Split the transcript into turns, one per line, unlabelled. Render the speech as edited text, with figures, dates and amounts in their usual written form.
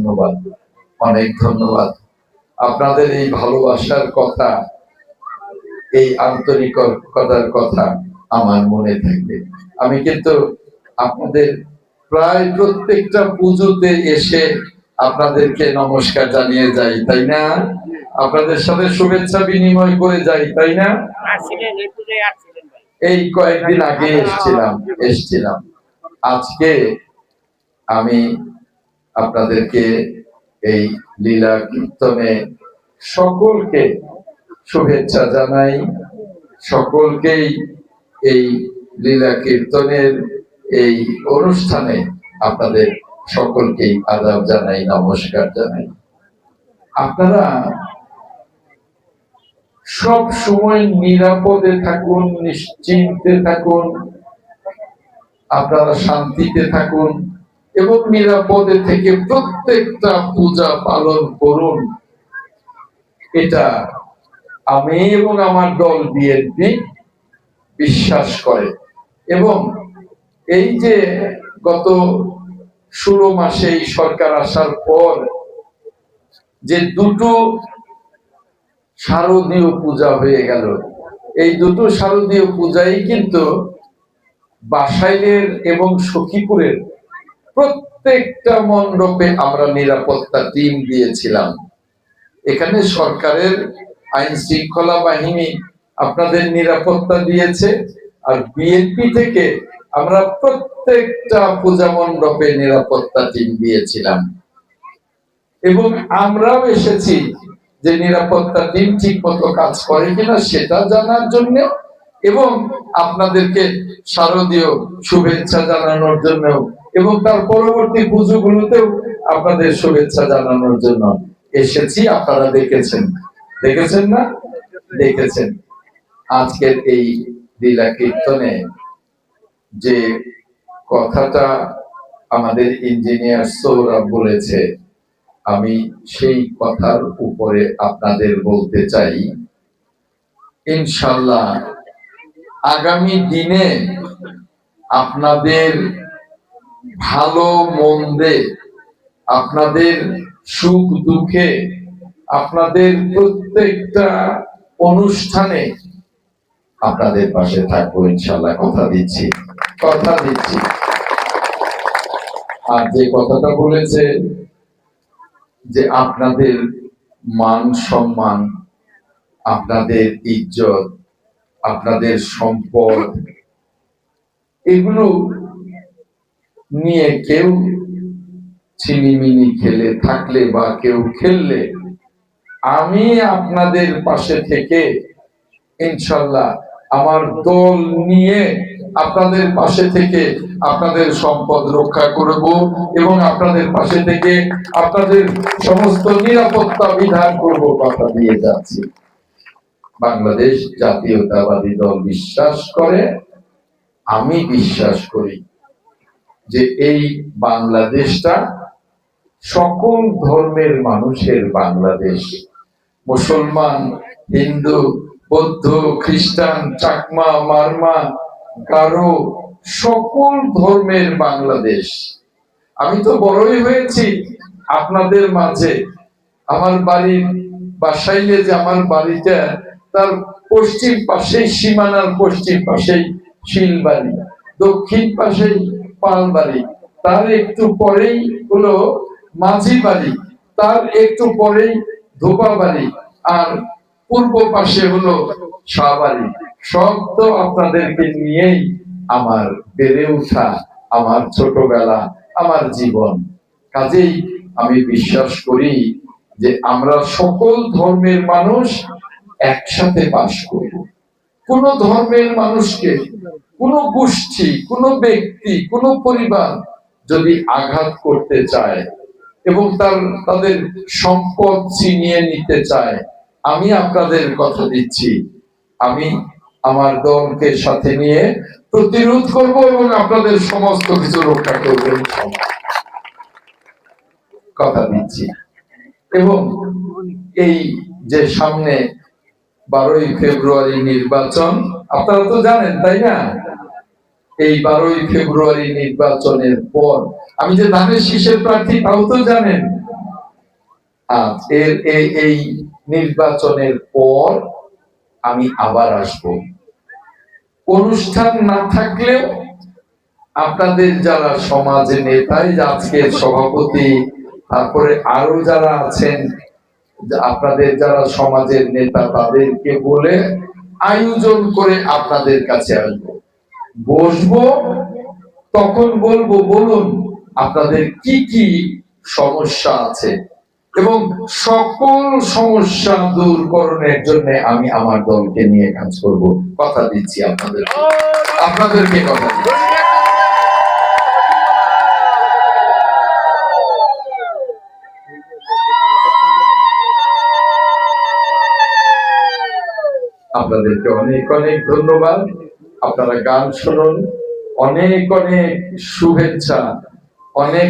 ধন্যবাদ, অনেক ধন্যবাদ। আপনাদের এই ভালোবাসার কথা, এই আন্তরিকতার কথা আমার মনে থাকবে। আমি কিন্তু আপনাদের প্রায় প্রত্যেকটা পুজোতে এসে আপনাদেরকে নমস্কার জানিয়ে যাই, তাই না? আপনাদের সাথে শুভেচ্ছা বিনিময় করে যাই, তাই না? এই কয়েকদিন আগে এসছিলাম। আজকে আমি আপনাদেরকে এই লীলা কীর্তনে সকলকে শুভেচ্ছা জানাই, সকলকেই এই লীলা কীর্তনের এই অনুষ্ঠানে আপনাদের সকলকেই আদাব জানাই, নমস্কার জানাই। আপনারা সব সময় নিরাপদে থাকুন, নিশ্চিন্তে থাকুন, আপনারা শান্তিতে থাকুন এবং নিরাপদে থেকে প্রত্যেকটা পূজা পালন করুন। এটা আমি এবং আমার দল বিএনপি বিশ্বাস করে। এবং এই যে গত 16 মাসে এই সরকার আসার পর যে দুটো শারদীয় পূজা হয়ে গেল, এই দুটো শারদীয় পূজাই কিন্তু বাসাইলের এবং সখীপুরের প্রত্যেকটা মণ্ডপে আমরা নিরাপত্তা টিম দিয়েছিলাম। এখানে সরকারের আইন শৃঙ্খলা বাহিনী আপনাদের নিরাপত্তা দিয়েছে, আর বিএনপি থেকে আমরা প্রত্যেকটা পূজা মণ্ডপে নিরাপত্তা টিম দিয়েছিলাম। এবং আমরাও এসেছি যে নিরাপত্তা টিম ঠিক মতো কাজ করে কিনা সেটা জানার জন্য এবং আপনাদেরকে শারদীয় শুভেচ্ছা জানানোর জন্য এবং তার পরবর্তী পুজোগুলোতেও আপনাদের শুভেচ্ছা জানানোর জন্য এসেছি। আপনারা দেখেছেন না? দেখেছেন। আজকের এই লীলা কীর্তনে যে কথাটা আমাদের ইঞ্জিনিয়ার সৌরভ বলেছে, আমি সেই কথার উপরে আপনাদের বলতে চাই, ইনশাআল্লাহ আগামী দিনে আপনাদের ভালো মন্দে, আপনাদের সুখ দুঃখে, আপনাদের প্রত্যেকটা অনুষ্ঠানে আপনাদের পাশে থাকবো ইনশাআল্লাহ, কথা দিচ্ছি। আর যে কথাটা বলেছে যে আপনাদের মান সম্মান, আপনাদের ইজ্জত, আপনাদের সম্পদ, এগুলো নিয়ে কেউ ছিনিমিনি খেলে থাকলে বা কেউ খেললে আমি আপনাদের পাশে থেকে ইনশাআল্লাহ আমার দল নিয়ে আপনাদের পাশে থেকে আপনাদের সম্পদ রক্ষা করব এবং আপনাদের পাশে থেকে আপনাদের সমস্ত নিরাপত্তা বিধান করব, কথা দিয়ে যাচ্ছি। বাংলাদেশ জাতীয়তাবাদী দল বিশ্বাস করে, আমি বিশ্বাস করি যে এই বাংলাদেশটা সকল ধর্মের মানুষের বাংলাদেশ। মুসলমান, হিন্দু, বৌদ্ধ, খ্রিস্টান, চাকমা, মারমা, গারো, সকল ধর্মের বাংলাদেশ। আমি তো বড়ই হয়েছি আপনাদের মাঝে। আমার বাড়ির বাসাইলে যে আমার বাড়িটা, তার পশ্চিম পাশেই, সীমানার পশ্চিম পাশেই শিলবাড়ি, দক্ষিণ পাশেই পালবাড়ি, তার একটু পরেই হলো মাঝি বাড়ি, তার একটু পরেই ধোপা বাড়ি, আর পূর্ব পাশে হলো শাহবাড়ি। সব তো আপনাদেরকে নিয়েই আমার বেড়ে ওঠা, আমার ছোটবেলা, আমার জীবন। কাজেই আমি বিশ্বাস করি যে আমরা সকল ধর্মের মানুষ একসাথে বাস করব। কোন ধর্মের মানুষকে, কোন গোষ্ঠী, কোন ব্যক্তি, কোন পরিবার যদি আঘাত করতে চায় এবং তাদের সম্পদ ছিনিয়ে নিতে চায়, আমি আপনাদের কথা দিচ্ছি, আমি আমার দলকে সাথে নিয়ে প্রতিরোধ করব এবং আপনাদের সমস্ত কিছু রক্ষা করবেন, কথা দিচ্ছি। এবং এই যে সামনে 12ই ফেব্রুয়ারি নির্বাচন, আপনারা তো জানেন, তাই না? এই 12ই ফেব্রুয়ারি নির্বাচনের পর আমি যে ধানের শীষের প্রার্থী, তাও তো জানেন। এই নির্বাচনের পর আমি আবার আসব। অনুষ্ঠান না থাকলেও আপনাদের যারা সমাজে নেতাই, আজকের সভাপতি, তারপরে আরো যারা আছেন আপনাদের যারা সমাজের নেতা, তাদেরকে বলে আয়োজন করে আপনাদের কাছে আসবো, বসবো, তখন বলবো বলুন আপনাদের কি কি সমস্যা আছে, এবং সকল সমস্যা দূরকরণের জন্য আমি আমার দলকে নিয়ে কাজ করব। কথা দিচ্ছি আপনাদেরকে কথা দিচ্ছি। আপনাদেরকে অনেক অনেক ধন্যবাদ। আপনারা গান শুনুন, অনেক অনেক শুভেচ্ছা, অনেক